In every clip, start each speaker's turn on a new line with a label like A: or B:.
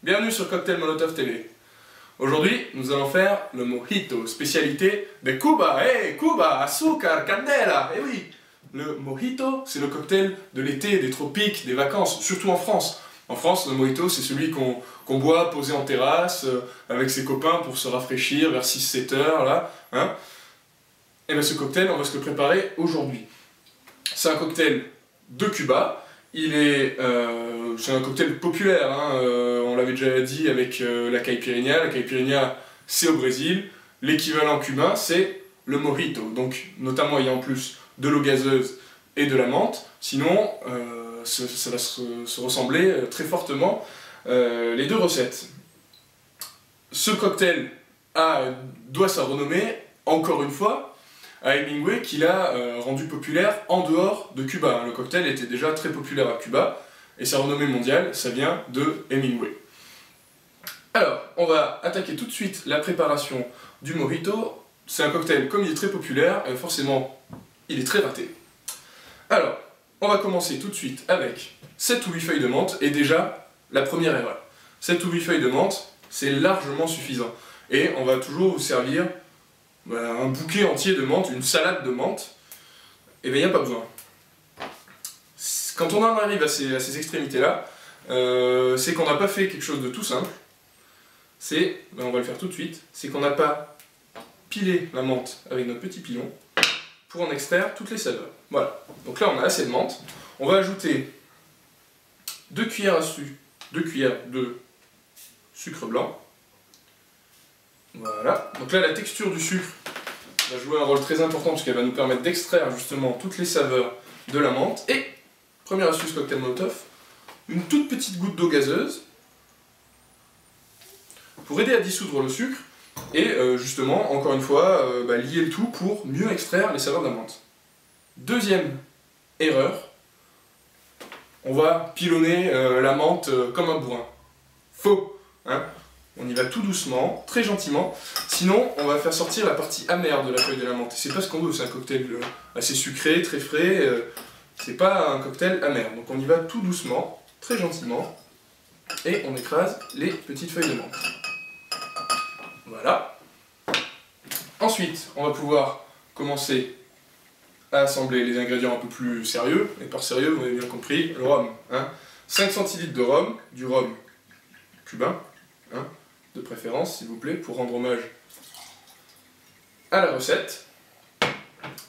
A: Bienvenue sur Cocktail Molotov TV. Aujourd'hui, nous allons faire le mojito, spécialité de Cuba. Hey, Cuba, azúcar, candela. Eh oui, le mojito, c'est le cocktail de l'été, des tropiques, des vacances, surtout en France. En France, le mojito, c'est celui qu'on boit posé en terrasse, avec ses copains pour se rafraîchir vers 6-7 heures, là. Hein. Et bien ce cocktail, on va se le préparer aujourd'hui. C'est un cocktail de Cuba. C'est un cocktail populaire, hein. On l'avait déjà dit avec la caipirinha. La caipirinha, c'est au Brésil. L'équivalent cubain, c'est le mojito. Donc, notamment, il y a en plus de l'eau gazeuse et de la menthe. Sinon, ça va se ressembler très fortement, les deux recettes. Ce cocktail doit sa renommée, encore une fois, à Hemingway, qui l'a rendu populaire en dehors de Cuba. Le cocktail était déjà très populaire à Cuba, et sa renommée mondiale, ça vient de Hemingway. Alors, on va attaquer tout de suite la préparation du mojito. C'est un cocktail, comme il est très populaire, forcément, il est très raté. Alors, on va commencer tout de suite avec 7 ou 8 feuilles de menthe, et déjà, la première erreur. 7 ou 8 feuilles de menthe, c'est largement suffisant. Et on va toujours vous servir un bouquet entier de menthe, une salade de menthe, et bien il n'y a pas besoin. Quand on en arrive à ces extrémités-là, c'est qu'on n'a pas fait quelque chose de tout simple. On va le faire tout de suite, c'est qu'on n'a pas pilé la menthe avec notre petit pilon pour en extraire toutes les saveurs. Voilà, donc là on a assez de menthe. On va ajouter 2 cuillères de sucre blanc. Voilà, donc là la texture du sucre va jouer un rôle très important parce qu'elle va nous permettre d'extraire justement toutes les saveurs de la menthe. Et, première astuce cocktail Molotov, une toute petite goutte d'eau gazeuse pour aider à dissoudre le sucre et justement, encore une fois, lier le tout pour mieux extraire les saveurs de la menthe. Deuxième erreur, on va pilonner la menthe comme un bourrin. Faux, hein. On y va tout doucement, très gentiment, sinon on va faire sortir la partie amère de la feuille de la menthe. C'est pas ce qu'on veut, c'est un cocktail assez sucré, très frais, c'est pas un cocktail amer. Donc on y va tout doucement, très gentiment, et on écrase les petites feuilles de menthe. Voilà. Ensuite, on va pouvoir commencer à assembler les ingrédients un peu plus sérieux, et par sérieux, vous avez bien compris, le rhum. Hein. 5 centilitres de rhum, du rhum cubain, hein, de préférence, s'il vous plaît, pour rendre hommage à la recette.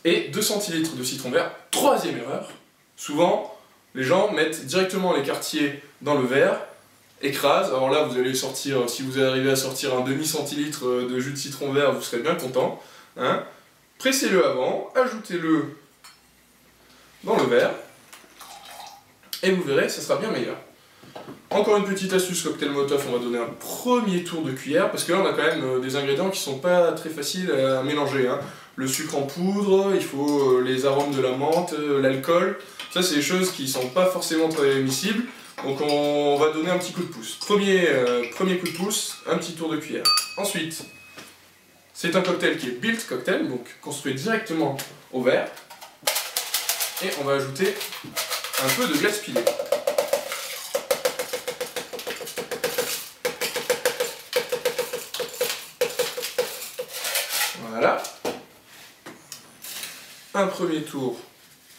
A: Et 2 centilitres de citron vert. Troisième erreur, souvent, les gens mettent directement les quartiers dans le verre, écrasent. Alors là, vous allez sortir, si vous arrivez à sortir un demi-centilitre de jus de citron vert, vous serez bien content. Hein. Pressez-le avant, ajoutez-le dans le verre, et vous verrez, ça sera bien meilleur. Encore une petite astuce cocktail Molotov, on va donner un premier tour de cuillère, parce que là on a quand même des ingrédients qui sont pas très faciles à mélanger. Hein. Le sucre en poudre, il faut les arômes de la menthe, l'alcool, ça c'est des choses qui sont pas forcément très miscibles, donc on va donner un petit coup de pouce. Premier coup de pouce, un petit tour de cuillère. Ensuite, c'est un cocktail qui est built cocktail, donc construit directement au verre, et on va ajouter un peu de glace pilée. Voilà. Un premier tour,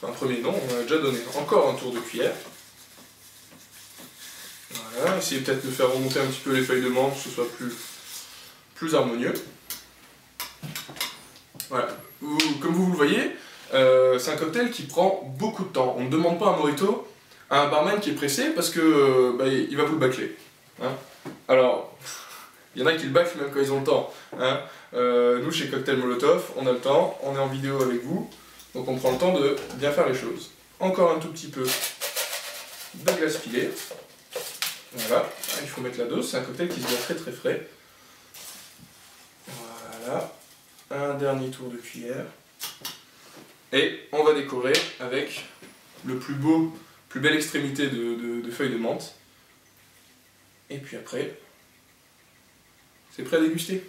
A: enfin un premier non, on a déjà donné encore un tour de cuillère. Voilà, essayez peut-être de faire remonter un petit peu les feuilles de menthe pour que ce soit plus harmonieux. Voilà, comme vous le voyez, c'est un cocktail qui prend beaucoup de temps. On ne demande pas un mojito à un barman qui est pressé parce que il va vous le bâcler. Hein. Alors, il y en a qui le bâclent même quand ils ont le temps. Hein. Nous, chez Cocktail Molotov, on a le temps, on est en vidéo avec vous, donc on prend le temps de bien faire les choses. Encore un tout petit peu de glace pilée. Voilà, il faut mettre la dose, c'est un cocktail qui se boit très très frais. Voilà, un dernier tour de cuillère. Et on va décorer avec le plus belle extrémité de feuilles de menthe. Et puis après, c'est prêt à déguster.